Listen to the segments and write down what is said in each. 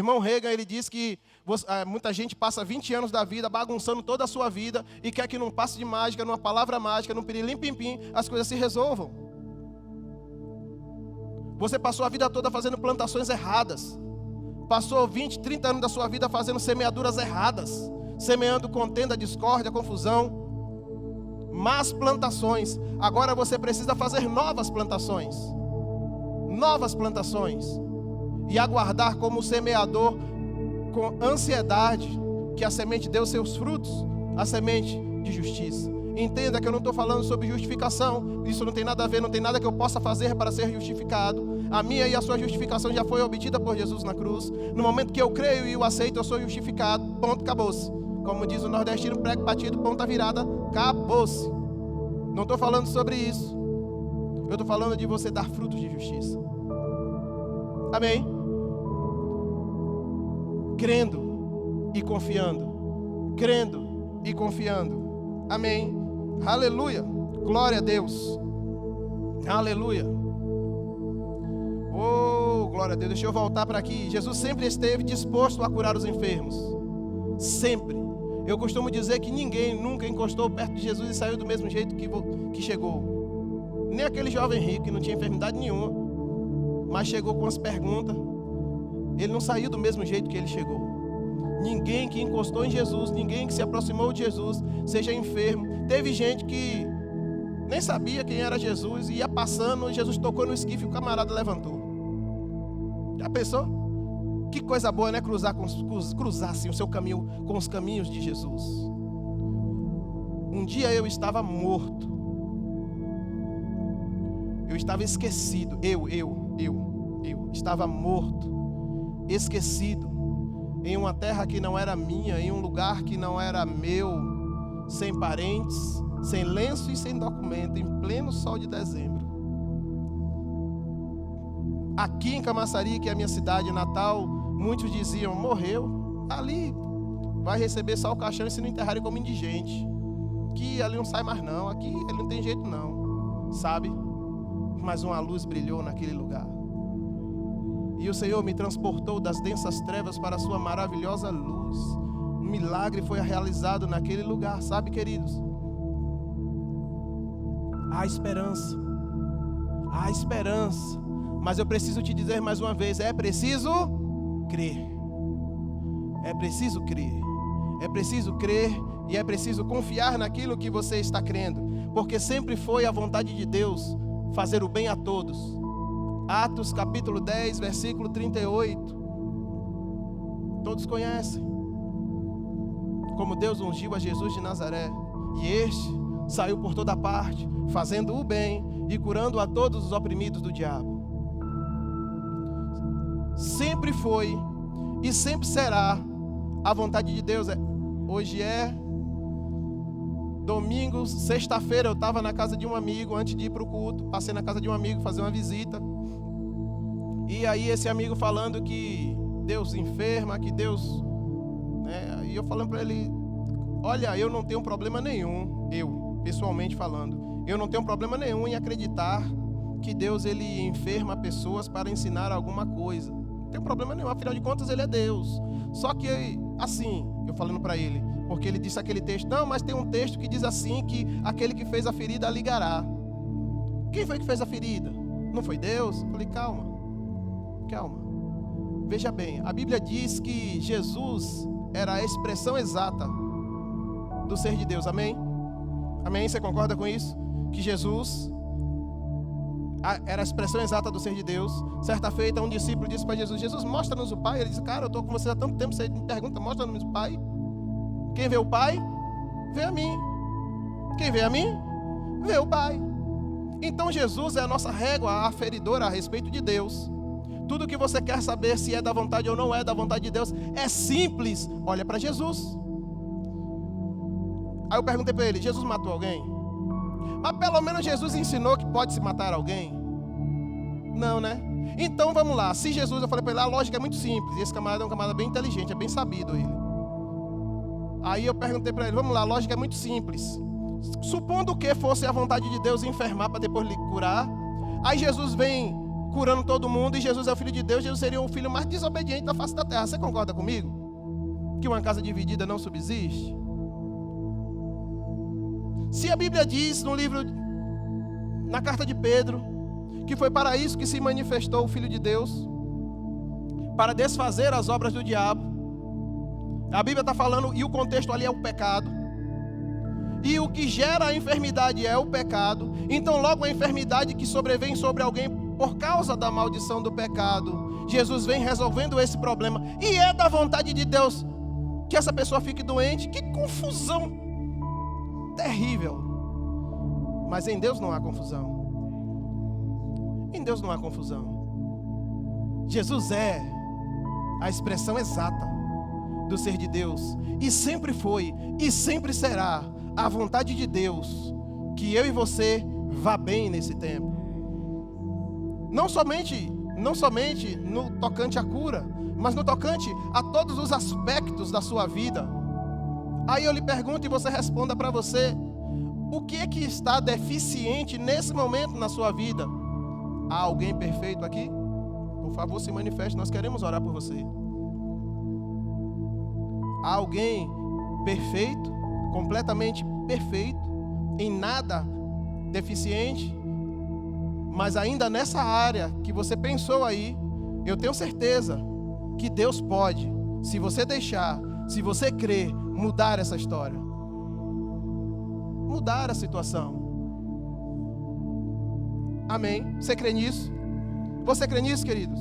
irmão Reagan, ele diz que muita gente passa 20 anos da vida bagunçando toda a sua vida e quer que num passe de mágica, numa palavra mágica, num pirilim-pim-pim, as coisas se resolvam. Você passou a vida toda fazendo plantações erradas. Passou 20, 30 anos da sua vida fazendo semeaduras erradas, semeando contenda, discórdia, confusão, más plantações. Agora você precisa fazer novas plantações. Novas plantações. E aguardar como semeador com ansiedade que a semente dê os seus frutos, a semente de justiça. Entenda que eu não estou falando sobre justificação. Isso não tem nada a ver, não tem nada que eu possa fazer para ser justificado. A minha e a sua justificação já foi obtida por Jesus na cruz. No momento que eu creio e o aceito, eu sou justificado. Ponto, acabou-se. Como diz o nordestino, prego batido, ponta virada, acabou-se. Não estou falando sobre isso. Eu estou falando de você dar frutos de justiça. Amém? Crendo e confiando. Crendo e confiando. Amém? Aleluia. Glória a Deus. Aleluia. Oh, glória a Deus. Deixa eu voltar para aqui. Jesus sempre esteve disposto a curar os enfermos. Sempre. Eu costumo dizer que ninguém nunca encostou perto de Jesus e saiu do mesmo jeito que chegou. Nem aquele jovem rico que não tinha enfermidade nenhuma, mas chegou com as perguntas. Ele não saiu do mesmo jeito que ele chegou. Ninguém que encostou em Jesus, ninguém que se aproximou de Jesus, seja enfermo. Teve gente que nem sabia quem era Jesus, ia passando, Jesus tocou no esquife e o camarada levantou. Já pensou? Que coisa boa, né? Cruzar assim, o seu caminho com os caminhos de Jesus. Um dia eu estava morto. Eu estava esquecido. Eu estava morto, esquecido, em uma terra que não era minha, em um lugar que não era meu, sem parentes, sem lenço e sem documento, em pleno sol de dezembro. Aqui em Camaçari, que é a minha cidade natal, muitos diziam, morreu, ali vai receber só o caixão e se não enterrarem como indigente. Aqui ali não sai mais não, aqui ele não tem jeito não, sabe? Mas uma luz brilhou naquele lugar. E o Senhor me transportou das densas trevas para a sua maravilhosa luz. Um milagre foi realizado naquele lugar, sabe, queridos? Há esperança. Há esperança. Mas eu preciso te dizer mais uma vez, é preciso crer. É preciso crer. É preciso crer e é preciso confiar naquilo que você está crendo. Porque sempre foi a vontade de Deus fazer o bem a todos. Atos capítulo 10, versículo 38. Todos conhecem. Como Deus ungiu a Jesus de Nazaré. E este saiu por toda parte, fazendo o bem e curando a todos os oprimidos do diabo. Sempre foi e sempre será a vontade de Deus. Hoje é domingo, sexta-feira eu estava na casa de um amigo antes de ir para o culto. Passei na casa de um amigo fazer uma visita. E aí esse amigo falando que Deus enferma, que Deus... E eu falando para ele, olha, eu não tenho problema nenhum, eu, pessoalmente falando, eu não tenho problema nenhum em acreditar que Deus, ele enferma pessoas para ensinar alguma coisa. Não tem problema nenhum, afinal de contas ele é Deus. Só que, assim, eu falando para ele, porque ele disse aquele texto, não, mas tem um texto que diz assim, que aquele que fez a ferida ligará. Quem foi que fez a ferida? Não foi Deus? Eu falei, calma. Veja bem, a Bíblia diz que Jesus era a expressão exata do ser de Deus, amém? Amém? Você concorda com isso? Que Jesus era a expressão exata do ser de Deus. Certa feita, um discípulo disse para Jesus, Jesus, mostra-nos o Pai. Ele disse, cara, eu estou com você há tanto tempo, você me pergunta, mostra-nos o Pai. Quem vê o Pai, vê a mim. Quem vê a mim, vê o Pai. Então Jesus é a nossa régua aferidora a respeito de Deus. Tudo que você quer saber se é da vontade ou não é da vontade de Deus, é simples, olha para Jesus. Aí eu perguntei para ele, Jesus matou alguém? Mas pelo menos Jesus ensinou que pode se matar alguém? Não, né? Então vamos lá, se Jesus, eu falei para ele, a lógica é muito simples, e esse camarada é um camarada bem inteligente, é bem sabido ele. Aí eu perguntei para ele, vamos lá, a lógica é muito simples. Supondo que fosse a vontade de Deus enfermar para depois lhe curar, aí Jesus vem curando todo mundo, e Jesus é o Filho de Deus, Jesus seria o filho mais desobediente da face da terra. Você concorda comigo? Que uma casa dividida não subsiste? Se a Bíblia diz no livro, na carta de Pedro, que foi para isso que se manifestou o Filho de Deus, para desfazer as obras do diabo. A Bíblia está falando, e o contexto ali é o pecado, e o que gera a enfermidade é o pecado. Então logo a enfermidade que sobrevém sobre alguém por causa da maldição do pecado, Jesus vem resolvendo esse problema, e é da vontade de Deus que essa pessoa fique doente. Que confusão terrível. Mas em Deus não há confusão. Em Deus não há confusão. Jesus é a expressão exata do ser de Deus, e sempre foi e sempre será a vontade de Deus que eu e você vá bem nesse tempo. Não somente no tocante à cura, mas no tocante a todos os aspectos da sua vida. Aí eu lhe pergunto e você responda para você: o que é que está deficiente nesse momento na sua vida? Há alguém perfeito aqui? Por favor, se manifeste, nós queremos orar por você. Há alguém perfeito, completamente perfeito, em nada deficiente, mas ainda nessa área que você pensou aí, eu tenho certeza que Deus pode, se você deixar, se você crer, mudar essa história, mudar a situação. Amém? Você crê nisso? Você crê nisso, queridos?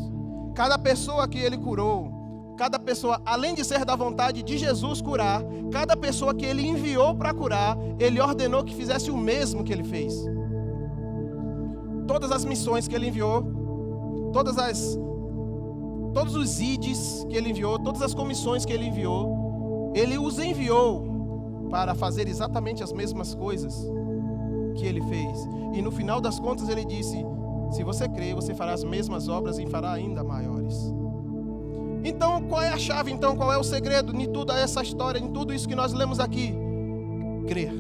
Cada pessoa que Ele curou, cada pessoa, além de ser da vontade de Jesus curar, cada pessoa que Ele enviou para curar, Ele ordenou que fizesse o mesmo que Ele fez. Todas as missões que Ele enviou, todos os ides que Ele enviou, todas as comissões que Ele enviou, Ele os enviou para fazer exatamente as mesmas coisas que Ele fez. E no final das contas Ele disse: se você crer, você fará as mesmas obras e fará ainda maiores. Então, qual é a chave? Então, qual é o segredo em toda essa história, em tudo isso que nós lemos aqui? Crer.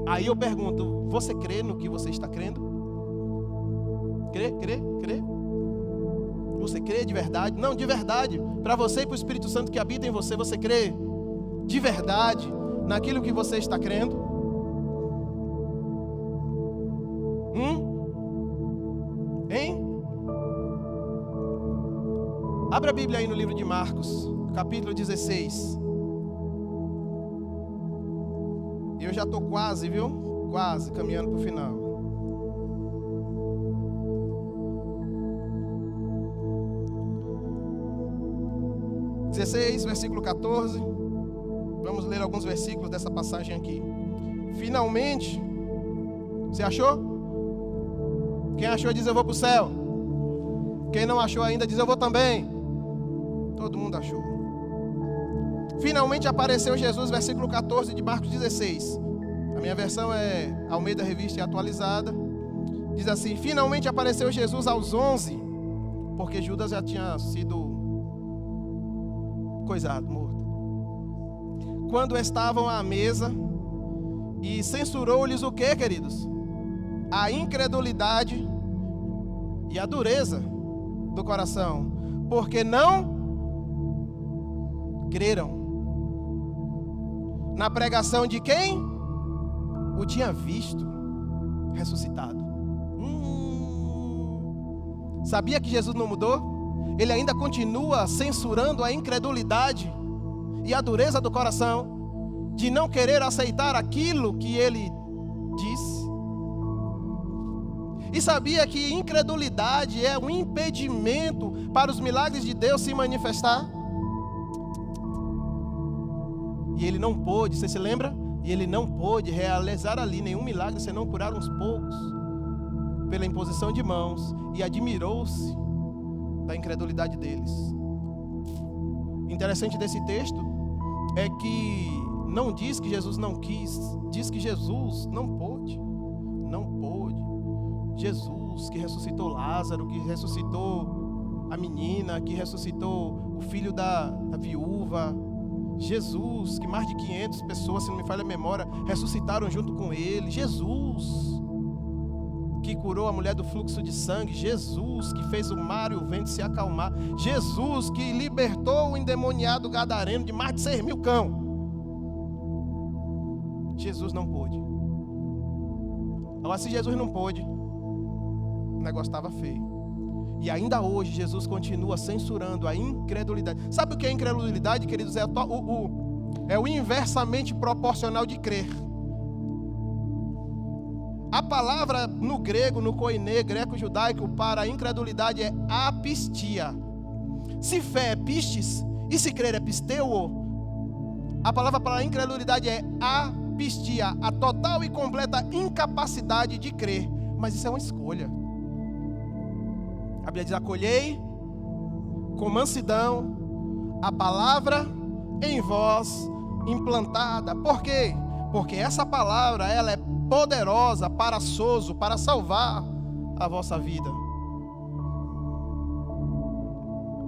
Aí eu pergunto: você crê no que você está crendo? Crê? Você crê de verdade? Não, de verdade. Para você e para o Espírito Santo que habita em você, você crê de verdade naquilo que você está crendo? Hein? Abra a Bíblia aí no livro de Marcos, capítulo 16. Eu já estou quase, viu? Quase caminhando para o final. Versículo 14. Vamos ler alguns versículos dessa passagem aqui. Finalmente, você achou? Quem achou diz: eu vou para o céu. Quem não achou ainda diz: eu vou também. Todo mundo achou. Finalmente apareceu Jesus, versículo 14 de Marcos 16. A minha versão é Almeida Revista e Atualizada. Diz assim: finalmente apareceu Jesus aos 11, porque Judas já tinha sido coisado, morto. Quando estavam à mesa, e censurou-lhes o que, queridos? A incredulidade e a dureza do coração, porque não creram na pregação de quem o tinha visto ressuscitado. Sabia que Jesus não mudou? Ele ainda continua censurando a incredulidade e a dureza do coração, de não querer aceitar aquilo que ele disse. E sabia que incredulidade é um impedimento para os milagres de Deus se manifestar? E ele não pôde, você se lembra? E ele não pôde realizar ali nenhum milagre, senão curar uns poucos, pela imposição de mãos, e admirou-se da incredulidade deles. Interessante desse texto é que não diz que Jesus não quis, diz que Jesus não pôde. Jesus que ressuscitou Lázaro, que ressuscitou a menina, que ressuscitou o filho da viúva. Jesus, que mais de 500 pessoas, se não me falha a memória, ressuscitaram junto com ele. Jesus. que curou a mulher do fluxo de sangue, Jesus que fez o mar e o vento se acalmar, Jesus que libertou o endemoniado gadareno de mais de 6.000 cão. Jesus não pôde. Agora, se Jesus não pôde, o negócio estava feio. E ainda hoje Jesus continua censurando a incredulidade. Sabe o que é incredulidade, queridos? É o inversamente proporcional de crer. A palavra no grego, no koiné, greco-judaico, para a incredulidade é apistia. Se fé é pistes, e se crer é pisteuo, a palavra para a incredulidade é apistia, a total e completa incapacidade de crer. Mas isso é uma escolha. A Bíblia diz: acolhei com mansidão a palavra em vós implantada. Por quê? Porque essa palavra, ela é poderosa para sozo, para salvar a vossa vida.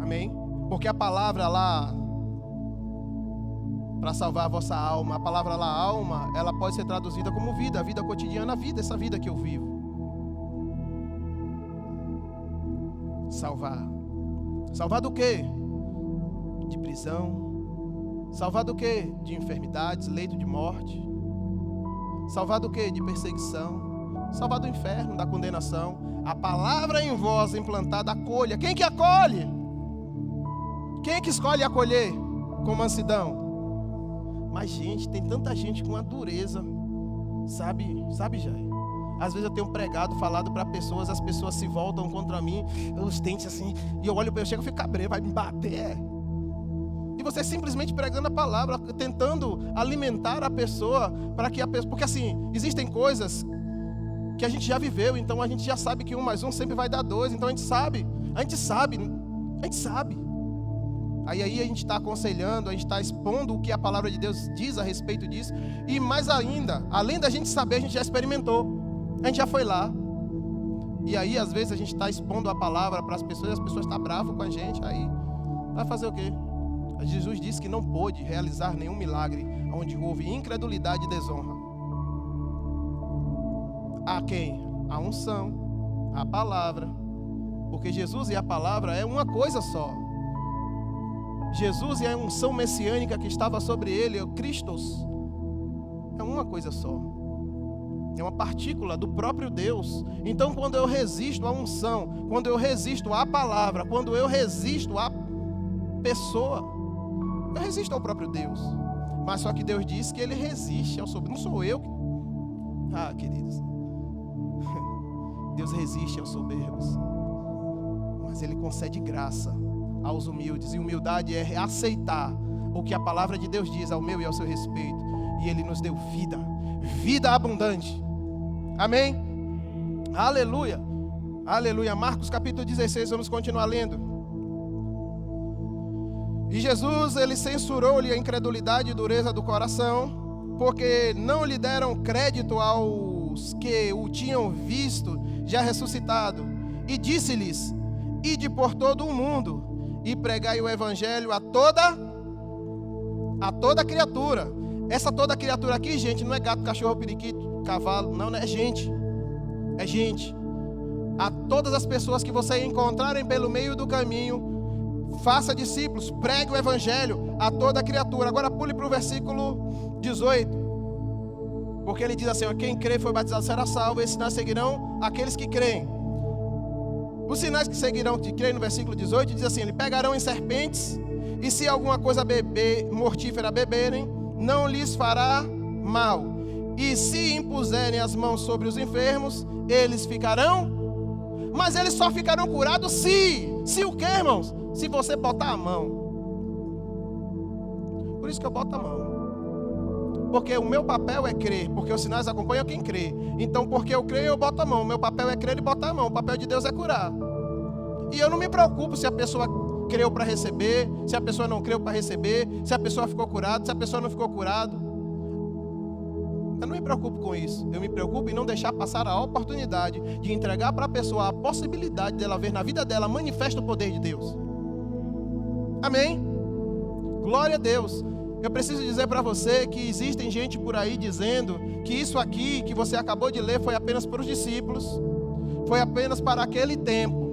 Amém? Porque a palavra lá, para salvar a vossa alma, a palavra lá, alma, ela pode ser traduzida como vida, a vida cotidiana, a vida, essa vida que eu vivo. Salvar. Salvar do quê? De prisão. Salvar do quê? De enfermidades, leito de morte. Salvar do quê? De perseguição. Salvar do inferno, da condenação. A palavra em vós implantada acolha. Quem que acolhe? Quem que escolhe acolher com mansidão? Mas, gente, tem tanta gente com a dureza. Sabe, Jair? Às vezes eu tenho pregado, falado para pessoas, as pessoas se voltam contra mim, os dentes assim, e eu olho para ele, eu chego e fico cabreiro, vai me bater. E você simplesmente pregando a palavra, tentando alimentar a pessoa, para que a pessoa, porque assim, existem coisas que a gente já viveu, então a gente já sabe que 1 mais 1 sempre vai dar 2, então a gente sabe. Aí a gente está aconselhando, a gente está expondo o que a palavra de Deus diz a respeito disso, e mais ainda, além da gente saber, a gente já experimentou. A gente já foi lá. E aí, às vezes, a gente está expondo a palavra para as pessoas, e as pessoas estão bravas com a gente. Aí, vai fazer o quê? Jesus disse que não pôde realizar nenhum milagre onde houve incredulidade e desonra. A quem? A unção, a palavra. Porque Jesus e a palavra é uma coisa só. Jesus e a unção messiânica que estava sobre ele, o Christos, é uma coisa só. É uma partícula do próprio Deus. Então, quando eu resisto à unção, quando eu resisto à palavra, quando eu resisto à pessoa, eu resisto ao próprio Deus. Mas só que Deus diz que Ele resiste ao soberbo. Não sou eu que... Ah, queridos, Deus resiste aos soberbos, mas Ele concede graça aos humildes. E humildade é aceitar o que a palavra de Deus diz ao meu e ao seu respeito. E Ele nos deu vida abundante. Amém? Aleluia. Aleluia. Marcos capítulo 16, vamos continuar lendo. E Jesus, ele censurou-lhe a incredulidade e dureza do coração, porque não lhe deram crédito aos que o tinham visto já ressuscitado. E disse-lhes: ide por todo o mundo e pregai o evangelho a toda criatura. Essa toda criatura aqui, gente, não é gato, cachorro, periquito, cavalo, não, é gente. É gente. A todas as pessoas que você encontrarem pelo meio do caminho, faça discípulos, pregue o evangelho a toda criatura. Agora pule para o versículo 18. Porque ele diz assim: quem crê e foi batizado será salvo, esses sinais seguirão aqueles que creem. Os sinais que seguirão que creem, no versículo 18, diz assim: eles pegarão em serpentes, e se alguma coisa mortífera beberem, não lhes fará mal. E se impuserem as mãos sobre os enfermos, eles ficarão. Mas eles só ficarão curados se o quê, irmãos? Se você botar a mão. Por isso que eu boto a mão. Porque o meu papel é crer, porque os sinais acompanham quem crê. Então, porque eu creio, eu boto a mão. O meu papel é crer e botar a mão. O papel de Deus é curar. E eu não me preocupo se a pessoa creu para receber, se a pessoa não creu para receber, se a pessoa ficou curada, se a pessoa não ficou curada. Eu não me preocupo com isso. Eu me preocupo em não deixar passar a oportunidade de entregar para a pessoa a possibilidade dela ver na vida dela manifesta o poder de Deus. Amém? Glória a Deus. Eu preciso dizer para você que existem gente por aí dizendo que isso aqui que você acabou de ler foi apenas para os discípulos. foi apenas para aquele tempo.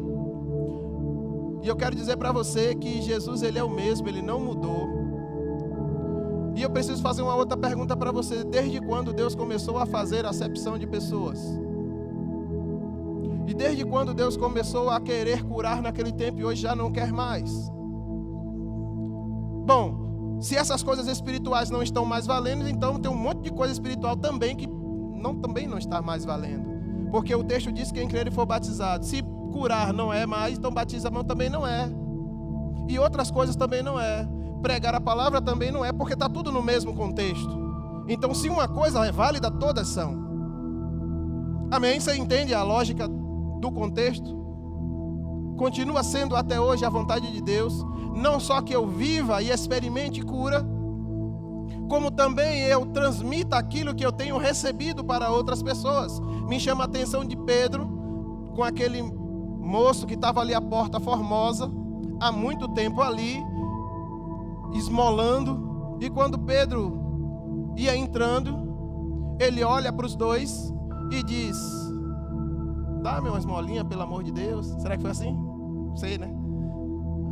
E eu quero dizer para você que Jesus, Ele é o mesmo, Ele não mudou. E eu preciso fazer uma outra pergunta para você. Desde quando Deus começou a fazer acepção de pessoas? E desde quando Deus começou a querer curar naquele tempo e hoje já não quer mais? Bom, se essas coisas espirituais não estão mais valendo, então tem um monte de coisa espiritual também que também não está mais valendo. Porque o texto diz que quem crer e for batizado. Se curar não é mais, então batismo também não é. E outras coisas também não é. Pregar a palavra também não é, porque está tudo no mesmo contexto. Então, se uma coisa é válida, todas são. Amém? Você entende a lógica do contexto? Continua sendo até hoje a vontade de Deus. Não só que eu viva e experimente cura, como também eu transmita aquilo que eu tenho recebido para outras pessoas. Me chama a atenção de Pedro, com aquele moço que estava ali à Porta Formosa, há muito tempo ali, esmolando, e quando Pedro ia entrando, ele olha para os dois e diz: dá-me uma esmolinha, pelo amor de Deus. Será que foi assim? Não sei, né?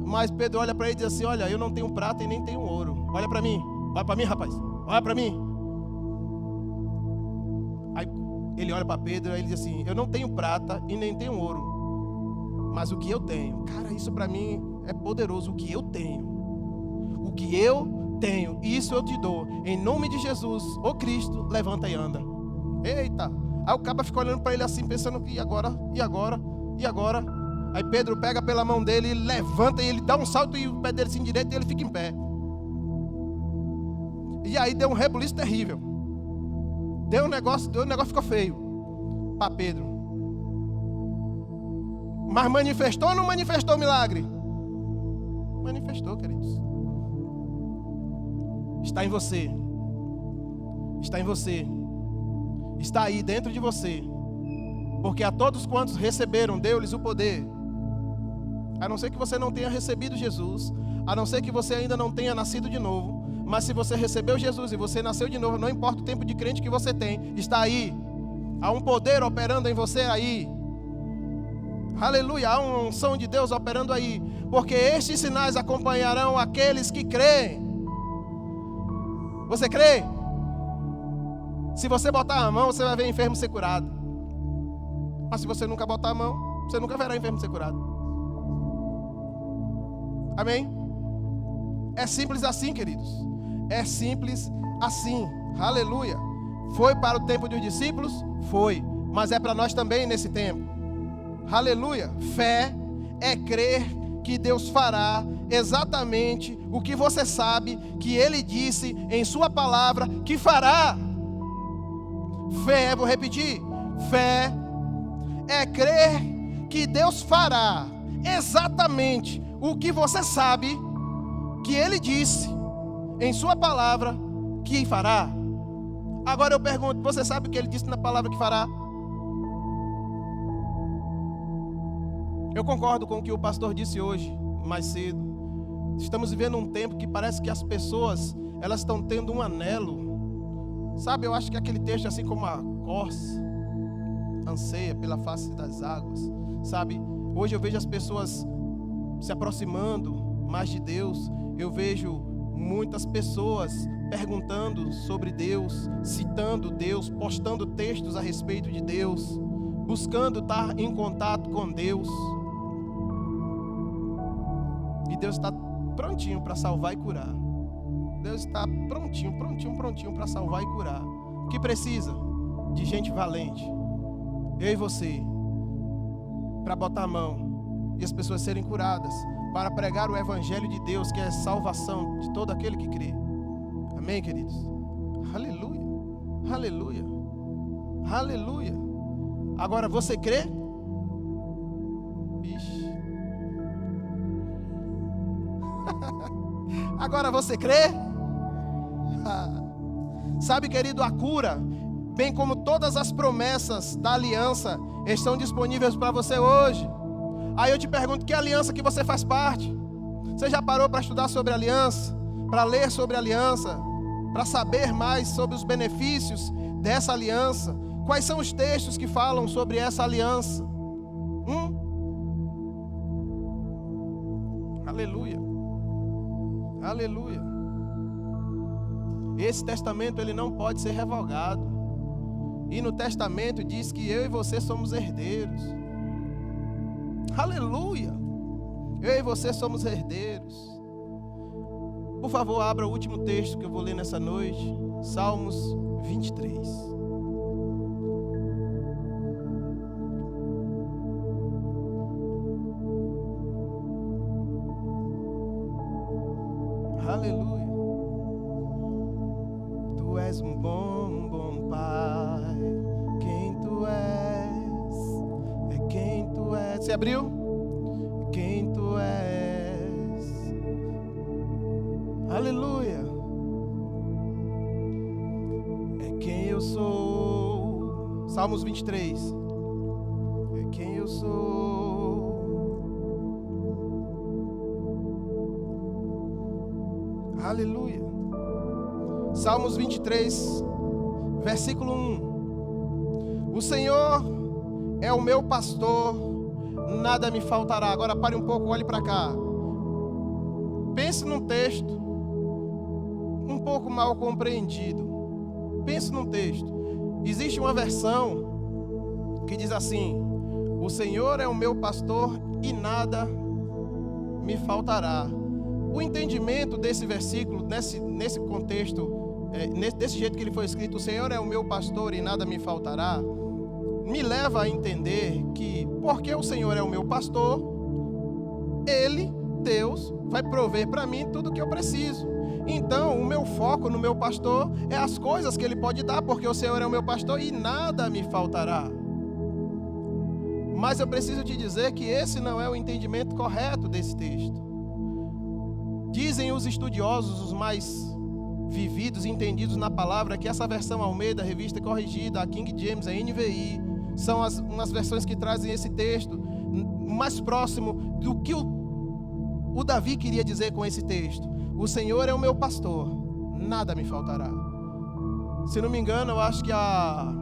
Mas Pedro olha para ele e diz assim: olha, eu não tenho prata e nem tenho ouro. Olha para mim, rapaz, olha para mim. Aí ele olha para Pedro e ele diz assim: eu não tenho prata e nem tenho ouro, mas o que eu tenho, cara, isso para mim é poderoso. O que eu tenho, isso eu te dou. Em nome de Jesus, ô Cristo, levanta e anda. Eita! Aí o caba fica olhando para ele assim, pensando que e agora? Aí Pedro pega pela mão dele, ele levanta e ele dá um salto e o pé dele se endireita e ele fica em pé. E aí deu um rebuliço terrível. O negócio ficou feio para Pedro. Mas manifestou ou não manifestou o milagre? Manifestou, queridos. Está em você. Está em você. Está aí dentro de você. Porque a todos quantos receberam, deu-lhes o poder. A não ser que você não tenha recebido Jesus, a não ser que você ainda não tenha nascido de novo, mas se você recebeu Jesus e você nasceu de novo, não importa o tempo de crente que você tem, está aí. Há um poder operando em você aí. Aleluia, há uma unção de Deus operando aí. Porque estes sinais acompanharão aqueles que creem. Você crê? Se você botar a mão, você vai ver enfermo ser curado. Mas se você nunca botar a mão, você nunca verá enfermo ser curado. Amém? É simples assim, queridos. É simples assim. Aleluia. Foi para o tempo dos discípulos? Foi. Mas é para nós também nesse tempo. Aleluia. Fé é crer que Deus fará exatamente o que você sabe que Ele disse em sua palavra que fará. Fé, vou repetir. Fé é crer que Deus fará exatamente o que você sabe que Ele disse em sua palavra que fará. Agora eu pergunto, você sabe o que Ele disse na palavra que fará? Eu concordo com o que o pastor disse hoje, mais cedo. Estamos vivendo um tempo que parece que as pessoas, elas estão tendo um anelo. Sabe, eu acho que aquele texto, assim como a corça anseia pela face das águas. Sabe, hoje eu vejo as pessoas se aproximando mais de Deus. Eu vejo muitas pessoas perguntando sobre Deus, citando Deus, postando textos a respeito de Deus, buscando estar em contato com Deus. E Deus está prontinho para salvar e curar. Deus está prontinho para salvar e curar. O que precisa? De gente valente. Eu e você. Para botar a mão e as pessoas serem curadas. Para pregar o evangelho de Deus, que é a salvação de todo aquele que crê. Amém, queridos? Aleluia. Aleluia. Aleluia. Agora você crê? Ixi. Agora você crê? Sabe, querido, a cura, bem como todas as promessas da aliança, estão disponíveis para você hoje. Aí eu te pergunto, que aliança que você faz parte? Você já parou para estudar sobre aliança? Para ler sobre aliança? Para saber mais sobre os benefícios dessa aliança? Quais são os textos que falam sobre essa aliança? Aleluia. Aleluia. Esse testamento ele não pode ser revogado. E no testamento diz que eu e você somos herdeiros. Aleluia. Eu e você somos herdeiros. Por favor, abra o último texto que eu vou ler nessa noite. Salmos 23. Aleluia. Tu és um bom Pai. Quem tu és? É quem tu és. Você abriu? Quem tu és? Aleluia. É quem eu sou. Salmos 23. É quem eu sou. Aleluia. Salmos 23, versículo 1. O Senhor é o meu pastor, nada me faltará. Agora pare um pouco, olhe para cá. Pense num texto um pouco mal compreendido. Pense num texto. Existe uma versão que diz assim: o Senhor é o meu pastor e nada me faltará. O entendimento desse versículo, nesse contexto, desse jeito que ele foi escrito, o Senhor é o meu pastor e nada me faltará, me leva a entender que, porque o Senhor é o meu pastor, Ele, Deus, vai prover para mim tudo o que eu preciso. Então, o meu foco no meu pastor é as coisas que Ele pode dar, porque o Senhor é o meu pastor e nada me faltará. Mas eu preciso te dizer que esse não é o entendimento correto desse texto. Dizem os estudiosos, os mais vividos e entendidos na palavra, que essa versão Almeida, Revista Corrigida, a King James, a NVI, são umas versões que trazem esse texto mais próximo do que o Davi queria dizer com esse texto. O Senhor é o meu pastor, nada me faltará. Se não me engano, eu acho que a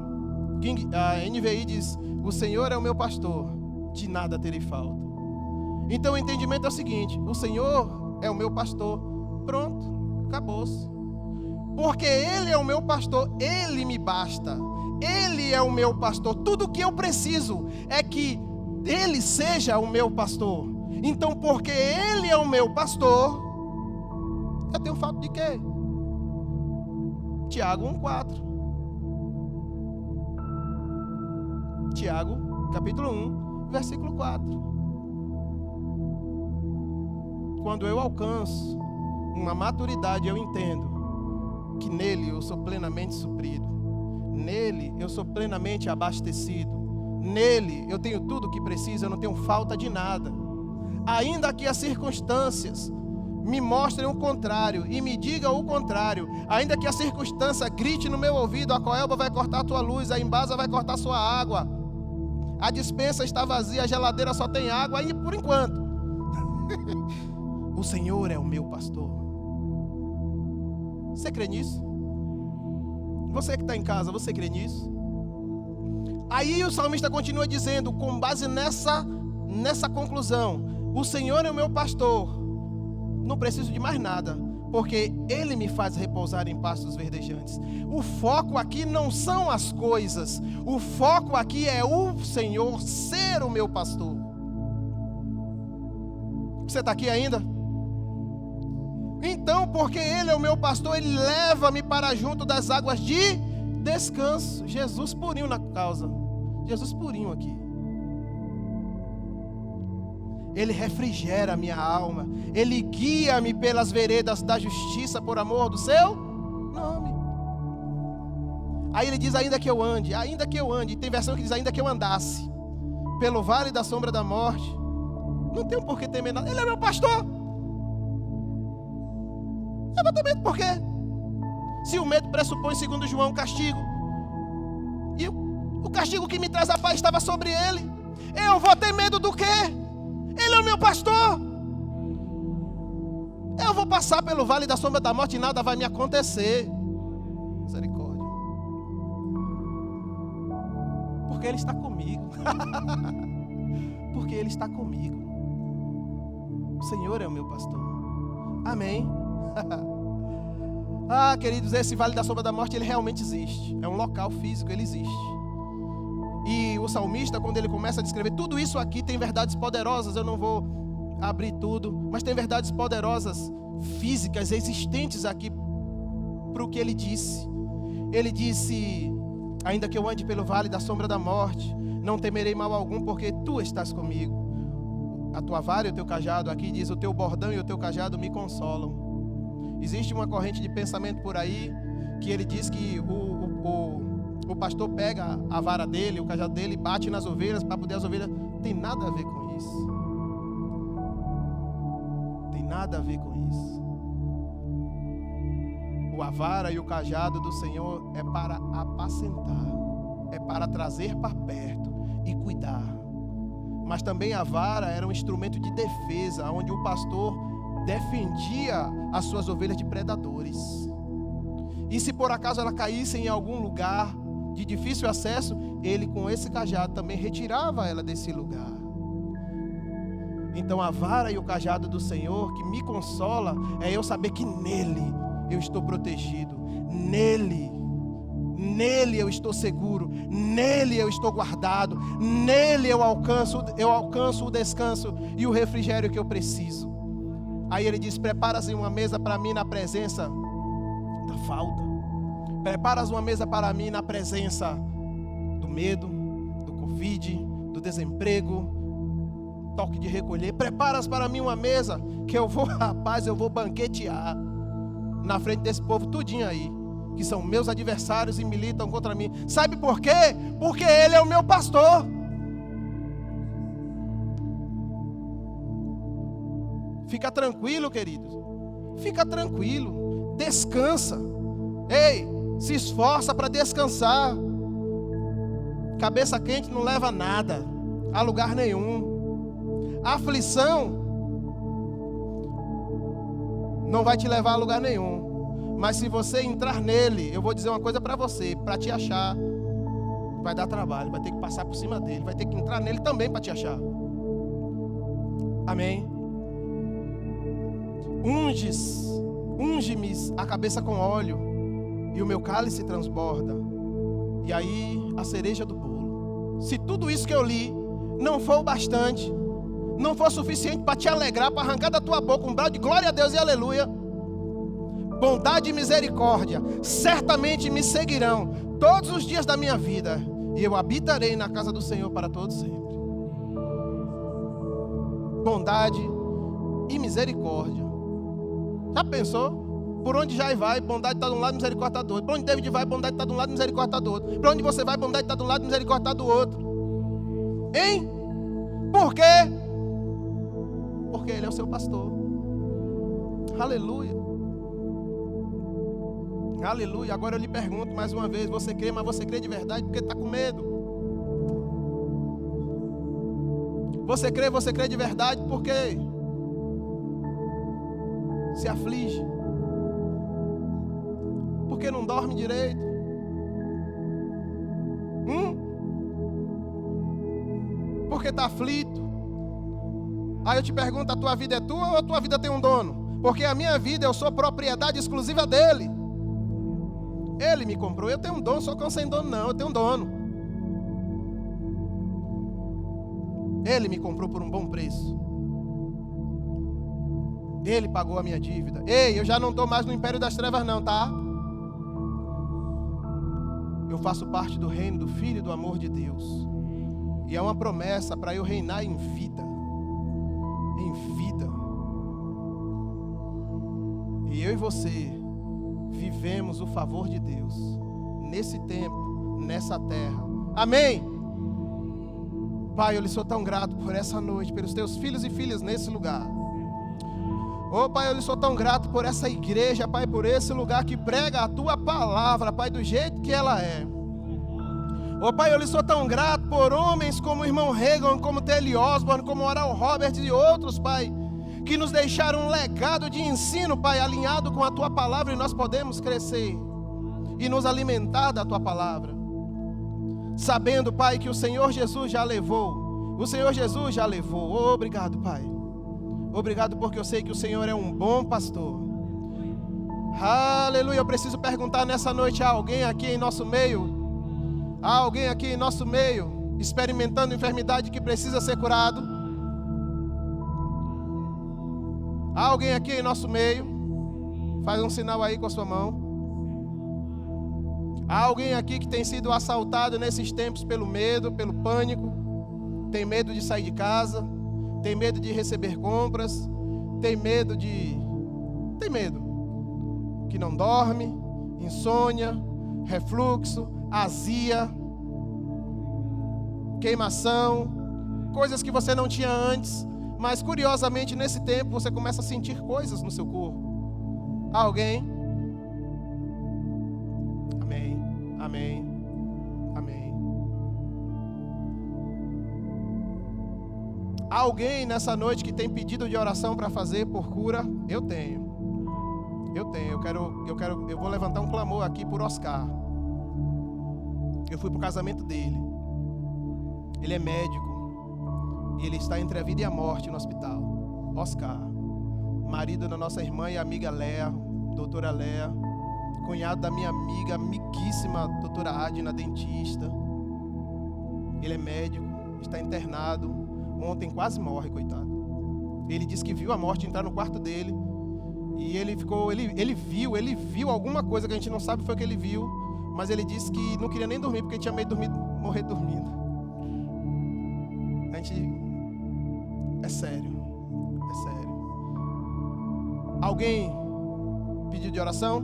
NVI diz: o Senhor é o meu pastor, de nada terei falta. Então o entendimento é o seguinte: o Senhor é o meu pastor, pronto, acabou-se. Porque Ele é o meu pastor, Ele me basta. Ele é o meu pastor. Tudo o que eu preciso é que Ele seja o meu pastor. Então, porque Ele é o meu pastor, eu tenho falta de quê? Tiago 1,4. Tiago, capítulo 1, versículo 4. Quando eu alcanço uma maturidade, eu entendo que nele eu sou plenamente suprido. Nele eu sou plenamente abastecido. Nele eu tenho tudo o que preciso, eu não tenho falta de nada. Ainda que as circunstâncias me mostrem o contrário e me digam o contrário, ainda que a circunstância grite no meu ouvido: a Coelba vai cortar a tua luz, a Embasa vai cortar a sua água, a despensa está vazia, a geladeira só tem água, aí por enquanto. O Senhor é o meu pastor. Você crê nisso? Você que está em casa, você crê nisso? Aí o salmista continua dizendo, com base nessa conclusão: o Senhor é o meu pastor, não preciso de mais nada, porque Ele me faz repousar em pastos verdejantes. O foco aqui não são as coisas, o foco aqui é o Senhor ser o meu pastor. Você está aqui ainda? Então, porque Ele é o meu pastor, Ele leva-me para junto das águas de descanso. Jesus purinho na causa. Jesus purinho aqui. Ele refrigera a minha alma. Ele guia-me pelas veredas da justiça por amor do seu nome. Aí ele diz: ainda que eu ande. E tem versão que diz: ainda que eu andasse pelo vale da sombra da morte, não tenho por que temer nada. Ele é meu pastor. Eu vou ter medo por quê? Se o medo pressupõe, segundo João, castigo, e o castigo que me traz a paz estava sobre ele, eu vou ter medo do quê? Ele é o meu pastor. Eu vou passar pelo vale da sombra da morte e nada vai me acontecer. Misericórdia. Porque Ele está comigo. Porque Ele está comigo. O Senhor é o meu pastor. Amém. Ah, queridos, esse vale da sombra da morte, ele realmente existe. É um local físico, ele existe. E o salmista, quando ele começa a descrever tudo isso aqui, tem verdades poderosas. Eu não vou abrir tudo, mas tem verdades poderosas, físicas, existentes aqui para o que ele disse. Ele disse: ainda que eu ande pelo vale da sombra da morte, não temerei mal algum, porque tu estás comigo. A tua vara e o teu cajado, aqui diz, o teu bordão e o teu cajado me consolam. Existe uma corrente de pensamento por aí, que ele diz que o pastor pega a vara dele, o cajado dele, bate nas ovelhas, para poder as ovelhas. Tem nada a ver com isso. Tem nada a ver com isso. A vara e o cajado do Senhor é para apacentar, é para trazer para perto e cuidar. Mas também a vara era um instrumento de defesa, onde o pastor defendia as suas ovelhas de predadores. E se por acaso ela caísse em algum lugar de difícil acesso, ele com esse cajado também retirava ela desse lugar. Então a vara e o cajado do Senhor que me consola é eu saber que nele eu estou protegido, nele eu estou seguro, nele eu estou guardado, nele eu alcanço o descanso e o refrigério que eu preciso. Aí ele diz: preparas uma mesa para mim na presença da falta, preparas uma mesa para mim na presença do medo, do Covid, do desemprego, toque de recolher. Preparas para mim uma mesa que eu vou banquetear na frente desse povo tudinho aí, que são meus adversários e militam contra mim. Sabe por quê? Porque ele é o meu pastor. Fica tranquilo, queridos. Fica tranquilo. Descansa. Ei, se esforça para descansar. Cabeça quente não leva nada a lugar nenhum. A aflição não vai te levar a lugar nenhum. Mas se você entrar nele, eu vou dizer uma coisa para você: para te achar vai dar trabalho, vai ter que passar por cima dele, vai ter que entrar nele também para te achar. Amém. Unge-me a cabeça com óleo e o meu cálice transborda. E aí a cereja do bolo. Se tudo isso que eu li não for o bastante, não for suficiente para te alegrar, para arrancar da tua boca um brado de glória a Deus e aleluia, bondade e misericórdia certamente me seguirão todos os dias da minha vida, e eu habitarei na casa do Senhor para todos sempre. Bondade e misericórdia. Já pensou? Por onde Jai vai, bondade está de um lado, misericórdia está do outro. Por onde David vai, bondade está de um lado, misericórdia está do outro. Por onde você vai, bondade está de um lado, misericórdia está do outro. Hein? Por quê? Porque ele é o seu pastor. Aleluia. Aleluia. Agora eu lhe pergunto mais uma vez: você crê, mas você crê de verdade porque está com medo? Você crê de verdade porque se aflige? Porque não dorme direito? Porque está aflito? Aí eu te pergunto: a tua vida é tua ou a tua vida tem um dono? Porque a minha vida eu sou propriedade exclusiva dele. Ele me comprou. Eu tenho um dono, só que eu não sem dono não, eu tenho um dono. Ele me comprou por um bom preço. Ele pagou a minha dívida. Ei, eu já não estou mais no império das trevas não, tá? Eu faço parte do reino do Filho e do amor de Deus. E é uma promessa para eu reinar em vida. Em vida. E eu e você vivemos o favor de Deus nesse tempo, nessa terra. Amém? Pai, eu lhe sou tão grato por essa noite, pelos teus filhos e filhas nesse lugar. Oh, Pai, eu lhe sou tão grato por essa igreja, Pai, por esse lugar que prega a tua palavra, Pai, do jeito que ela é. Oh, Pai, eu lhe sou tão grato por homens como o irmão Reagan, como Telly Osborne, como Oral Roberts e outros, Pai, que nos deixaram um legado de ensino, Pai, alinhado com a tua palavra, e nós podemos crescer e nos alimentar da tua palavra, sabendo, Pai, que o Senhor Jesus já levou. O Senhor Jesus já levou. Oh, obrigado, Pai. Obrigado porque eu sei que o Senhor é um bom pastor. Aleluia. Eu preciso perguntar nessa noite a alguém aqui em nosso meio. Há alguém aqui em nosso meio experimentando enfermidade que precisa ser curado? Há alguém aqui em nosso meio? Faz um sinal aí com a sua mão. Há alguém aqui que tem sido assaltado nesses tempos pelo medo, pelo pânico? Tem medo de sair de casa? Tem medo de receber compras? Tem medo que não dorme, insônia, refluxo, azia, queimação, coisas que você não tinha antes, mas curiosamente nesse tempo você começa a sentir coisas no seu corpo. Alguém? Amém, amém, amém. Alguém nessa noite que tem pedido de oração para fazer por cura? Eu tenho. Eu vou levantar um clamor aqui por Oscar. Eu fui pro casamento dele. Ele é médico e ele está entre a vida e a morte no hospital. Oscar, marido da nossa irmã e amiga Léa, doutora Léa, cunhado da minha amiga, amiguíssima doutora Adina, dentista. Ele é médico, está internado. Ontem quase morre, coitado. Ele disse que viu a morte entrar no quarto dele. E ele viu alguma coisa que a gente não sabe foi o que ele viu, mas ele disse que não queria nem dormir porque tinha medo de morrer dormindo. É sério. Alguém pediu de oração?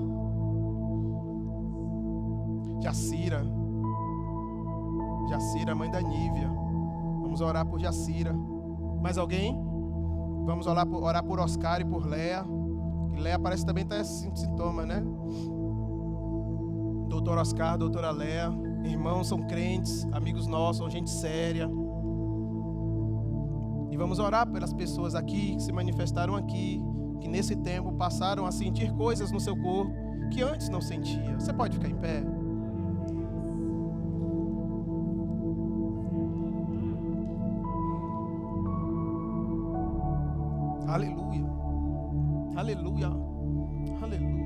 Jacira, mãe da Nívia. Vamos orar por Jacira. Mais alguém? Vamos orar por Oscar e por Léa. Léa parece também estar sintoma, né? Doutor Oscar, doutora Léa, irmãos são crentes, amigos nossos, são gente séria. E vamos orar pelas pessoas aqui que se manifestaram aqui, que nesse tempo passaram a sentir coisas no seu corpo que antes não sentia. Você pode ficar em pé? Aleluia. Aleluia, aleluia.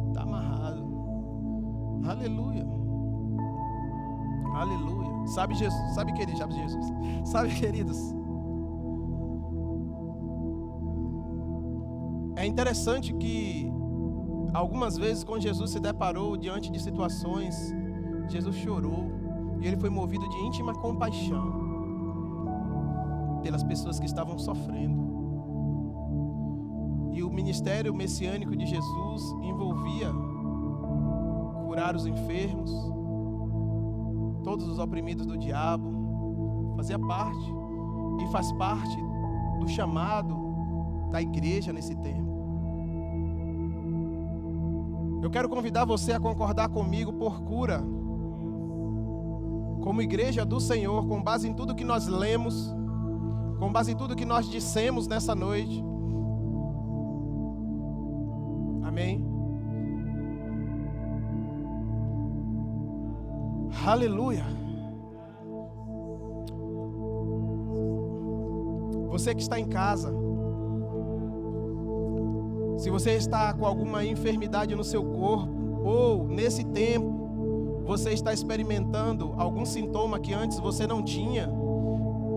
Está amarrado. Aleluia, aleluia. Sabe Jesus, sabe queridos. É interessante que algumas vezes quando Jesus se deparou diante de situações, Jesus chorou. E ele foi movido de íntima compaixão pelas pessoas que estavam sofrendo. E o ministério messiânico de Jesus envolvia curar os enfermos, todos os oprimidos do diabo. Fazia parte e faz parte do chamado da igreja nesse tempo. Eu quero convidar você a concordar comigo por cura. Como igreja do Senhor, com base em tudo que nós lemos, com base em tudo que nós dissemos nessa noite. Amém? Aleluia. Você que está em casa, se você está com alguma enfermidade no seu corpo, ou nesse tempo, você está experimentando algum sintoma que antes você não tinha,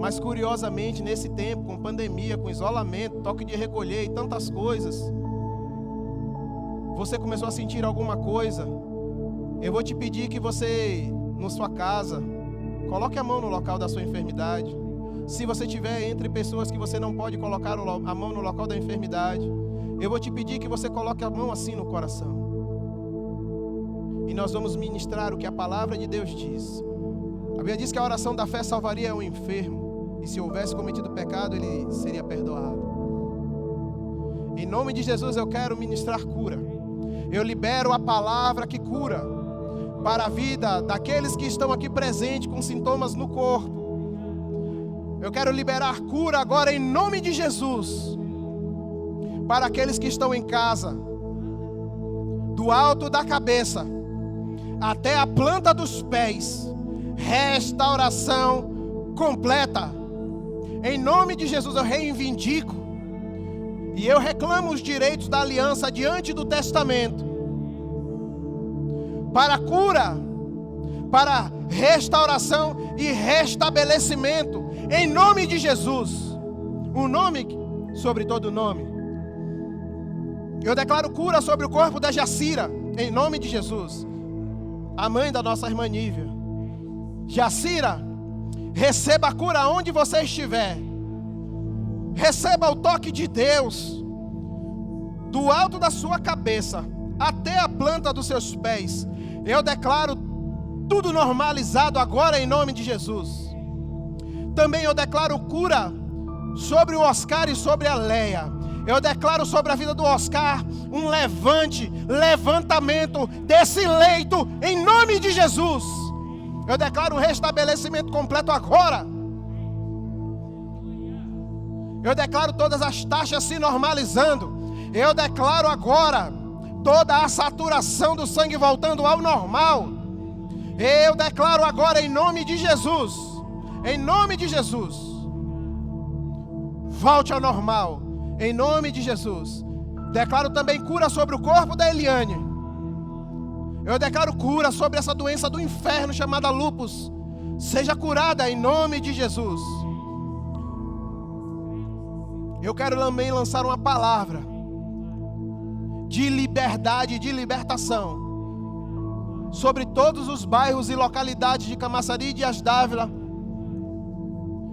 mas curiosamente nesse tempo, com pandemia, com isolamento, toque de recolher e tantas coisas, você começou a sentir alguma coisa. Eu vou te pedir que você, na sua casa, coloque a mão no local da sua enfermidade. Se você estiver entre pessoas que você não pode colocar a mão no local da enfermidade, eu vou te pedir que você coloque a mão assim no coração. E nós vamos ministrar o que a palavra de Deus diz. A Bíblia diz que a oração da fé salvaria o enfermo. E se houvesse cometido pecado, ele seria perdoado. Em nome de Jesus eu quero ministrar cura. Eu libero a palavra que cura para a vida daqueles que estão aqui presentes com sintomas no corpo. Eu quero liberar cura agora em nome de Jesus. Para aqueles que estão em casa, do alto da cabeça até a planta dos pés, restauração completa. Em nome de Jesus eu reivindico e eu reclamo os direitos da aliança diante do testamento, para cura, para restauração e restabelecimento, em nome de Jesus, um nome sobre todo nome. Eu declaro cura sobre o corpo da Jacira, em nome de Jesus, a mãe da nossa irmã Nívia. Jacira, receba a cura onde você estiver. Receba o toque de Deus, do alto da sua cabeça até a planta dos seus pés. Eu declaro tudo normalizado agora em nome de Jesus. Também eu declaro cura sobre o Oscar e sobre a Leia. Eu declaro sobre a vida do Oscar um levantamento desse leito em nome de Jesus. Eu declaro um restabelecimento completo agora. Eu declaro todas as taxas se normalizando. Eu declaro agora toda a saturação do sangue voltando ao normal. Eu declaro agora em nome de Jesus. Em nome de Jesus. Volte ao normal. Em nome de Jesus. Declaro também cura sobre o corpo da Eliane. Eu declaro cura sobre essa doença do inferno chamada lúpus. Seja curada em nome de Jesus. Eu quero também lançar uma palavra de liberdade e de libertação sobre todos os bairros e localidades de Camaçari e de Asdávila.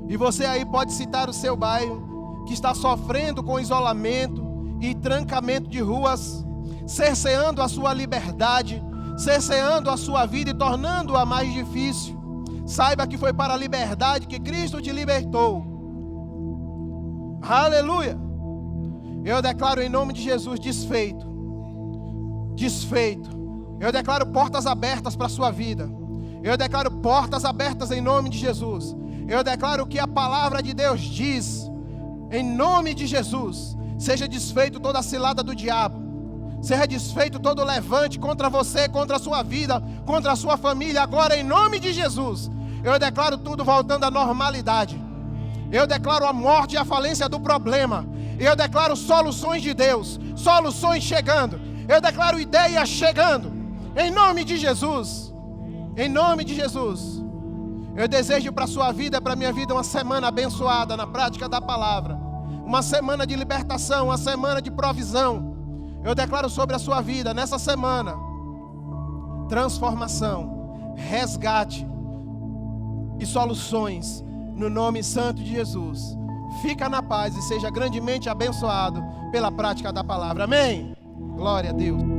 E você aí pode citar o seu bairro que está sofrendo com isolamento e trancamento de ruas, cerceando a sua liberdade, cerceando a sua vida e tornando-a mais difícil. Saiba que foi para a liberdade que Cristo te libertou. Aleluia! Eu declaro em nome de Jesus desfeito. Desfeito. Eu declaro portas abertas para a sua vida. Eu declaro portas abertas em nome de Jesus. Eu declaro que a palavra de Deus diz, em nome de Jesus, seja desfeito toda a cilada do diabo. Seja desfeito todo o levante contra você, contra a sua vida, contra a sua família, agora em nome de Jesus. Eu declaro tudo voltando à normalidade. Eu declaro a morte e a falência do problema. Eu declaro soluções de Deus, soluções chegando. Eu declaro ideias chegando, em nome de Jesus. Em nome de Jesus. Eu desejo para a sua vida, para a minha vida, uma semana abençoada na prática da palavra. Uma semana de libertação, uma semana de provisão. Eu declaro sobre a sua vida, nessa semana, transformação, resgate e soluções, no nome santo de Jesus. Fica na paz e seja grandemente abençoado pela prática da palavra. Amém? Glória a Deus.